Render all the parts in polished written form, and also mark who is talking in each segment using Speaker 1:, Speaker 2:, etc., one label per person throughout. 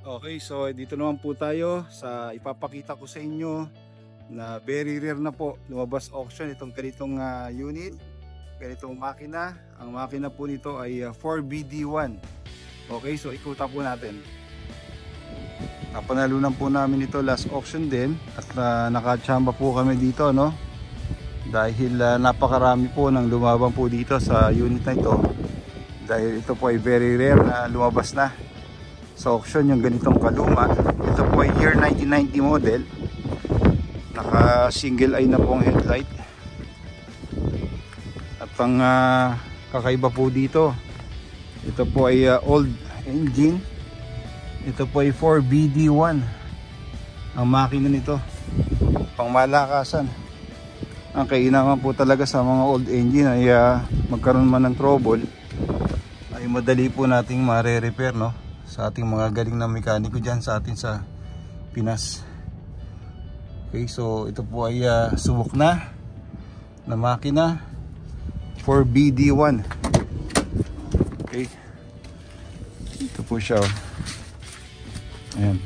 Speaker 1: Okay, so dito naman po tayo sa ipapakita ko sa inyo na very rare na po lumabas auction itong ganitong unit, ganitong makina. Ang makina po nito ay 4BD1. Okay, so ikutan po natin. Napanalunan po namin ito last auction din at nakachamba po kami dito, no? Dahil napakarami po ng lumaban po dito sa unit na ito. Dahil ito po ay very rare na lumabas na sa auction yung ganitong kaluma. Ito po ay year 1990 model. Naka single eye na po ang headlight. At ang kakaiba po dito, ito po ay old engine. Ito po ay 4BD1 ang makina nito, pang malakasan. Ang kainaman po talaga sa mga old engine ay magkaroon man ng trouble ay madali po nating mare-repair, no? Sa ating mga galing na mekaniko dyan sa atin sa Pinas. Okay, so ito po ay subok na makina 4BD1. Okay, ito po siya, oh. Ayan,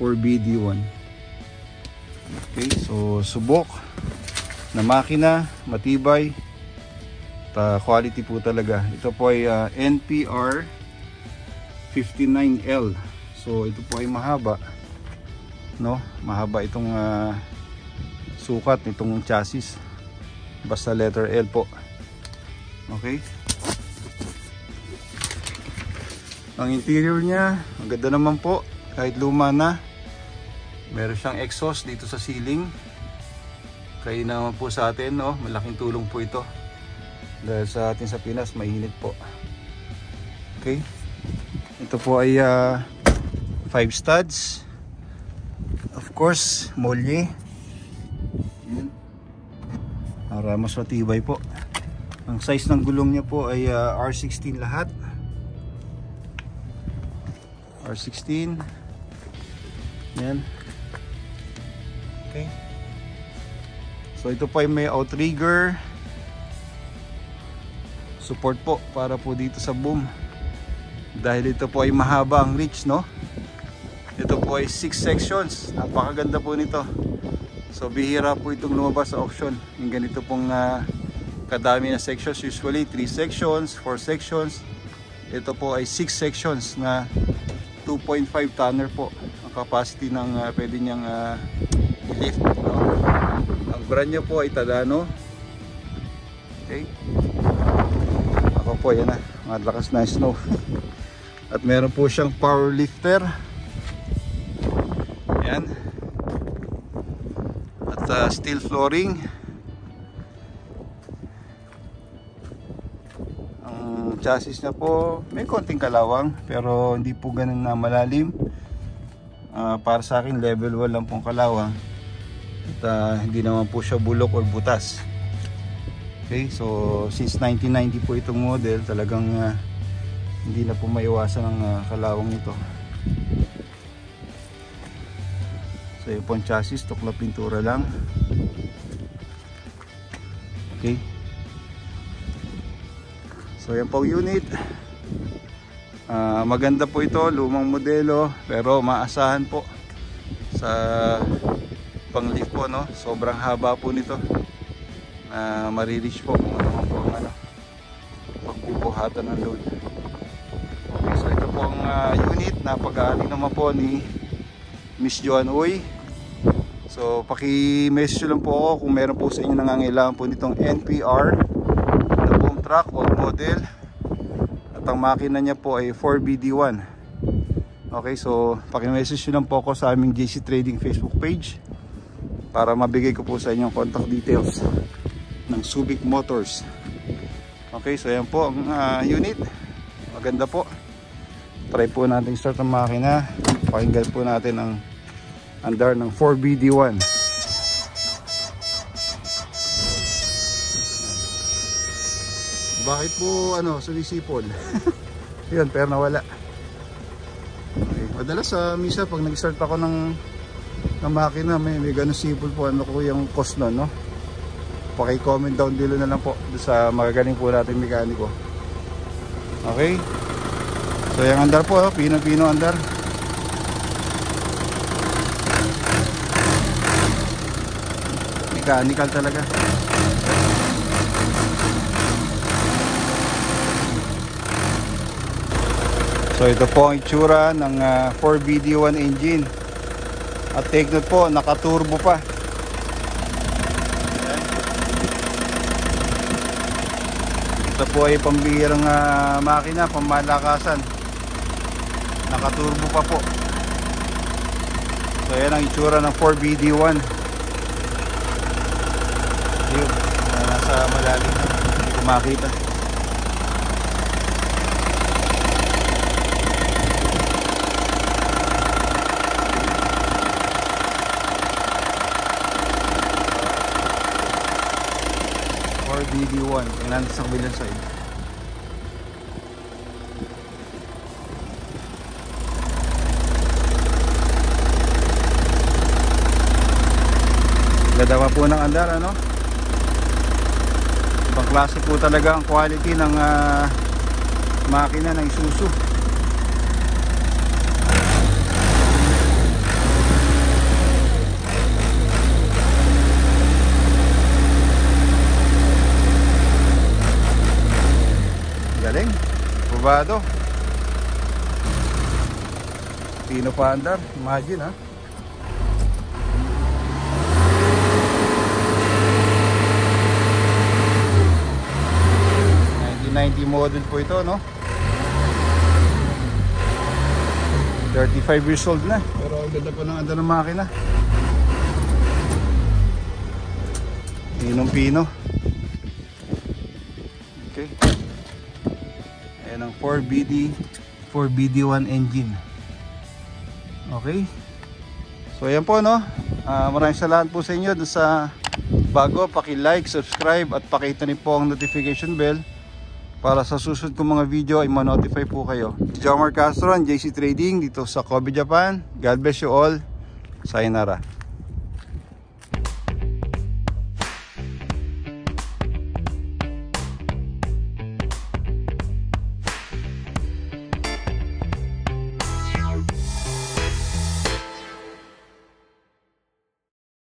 Speaker 1: 4BD1. Okay, so subok na makina, matibay, quality po talaga. Ito po ay NPR 59L. So ito po ay mahaba, no? Mahaba itong sukat nitong chassis. Basta letter L po. Okay. Ang interior niya, ang ganda naman po. Kahit luma na, meron siyang exhaust dito sa ceiling. Kaya naman po sa atin, no? Malaking tulong po ito. Dahil sa atin sa Pinas, mainit po. Okay. Ito po ay 5 studs. Of course, molye. Para mas matibay po. Ang size ng gulong niya po ay R16 lahat. R16. Yan. Okay. So ito po ay may outrigger support po para po dito sa boom. Dahil ito po ay mahaba ang reach, no? Ito po ay 6 sections. Napakaganda po nito. So bihira po itong lumabas sa auction. Yung ganito pong kadami na sections. Usually 3 sections, 4 sections. Ito po ay 6 sections na 2.5 tonner po ang capacity ng pwede niyang i-lift, no? Ang brand niya po ay Tadano. Okay. Ako po, yan na. Malakas na snow. At meron po siyang power lifter. Yan. At steel flooring. Ang chassis niya po may konting kalawang pero hindi po ganun na malalim. Para sa akin level 1 lang pong kalawang. At hindi naman po siya bulok or butas. Okay, so since 1990 po itong model, talagang hindi na po maiwasan ang kalawang nito. So yung pong chassis, tukla pintura lang. Okay. So yan po unit. Maganda po ito, lumang modelo, pero maasahan po sa pang-lift po, no? Sobrang haba po nito. Marireach po kung ano po ang pagbubuhatan ng load. Okay, so ito po ang unit. Napag-aani naman po ni Miss Joan Uy. So paki-message lang po ako kung meron po sa inyo nangangailangan po nitong NPR na boom truck, old model. At ang makina niya po ay 4BD1. Okay, so paki-message lang po ako sa aming JC Trading Facebook page para mabigay ko po sa inyo contact details ng Subic Motors. Okay, so yan po ang unit. Maganda po. Try po natin start ang makina. Pakinggan po natin ang andar ng 4BD1. Bakit po sumisipol? Yun, pero nawala. Okay. Madalas misa pag nag-start ako ng makina, may ganun sipol po. Ano ko yung cost na, no? Paki-comment down below na lang po sa magagaling po natin mekaniko. Okay? So So yung andar po, pino-pino andar. Mechanical talaga. So ito po ang itsura ng 4BD1 engine. At take note po, naka-turbo pa. Ito po ay pambihirang makina, pamalakasan. Naka-turbo pa po. So yan ang itsura ng 4BD1. Ayun, nasa malalim na, hindi ko makita. BD1, tingnan sa kabilang side. Ganda pa po ng andar, ano? Ibang klase po talaga ang quality ng makina ng Isuzu. Galing, probado. Pino pa andar, imagine ha. 1990 model po ito, no? 35 years old na, pero ang ganda pa ng andar ng makina. Pinong pino. Okay. Ayan ang 4BD1 engine. Okay. So ayan po, no. Maraming salamat po sa inyo. Sa bago, paki-like, subscribe at pakita rin po ang notification bell para sa susunod kong mga video ay ma-notify po kayo. Jomar Castro, JC Trading dito sa Kobe, Japan. God bless you all. Sayonara.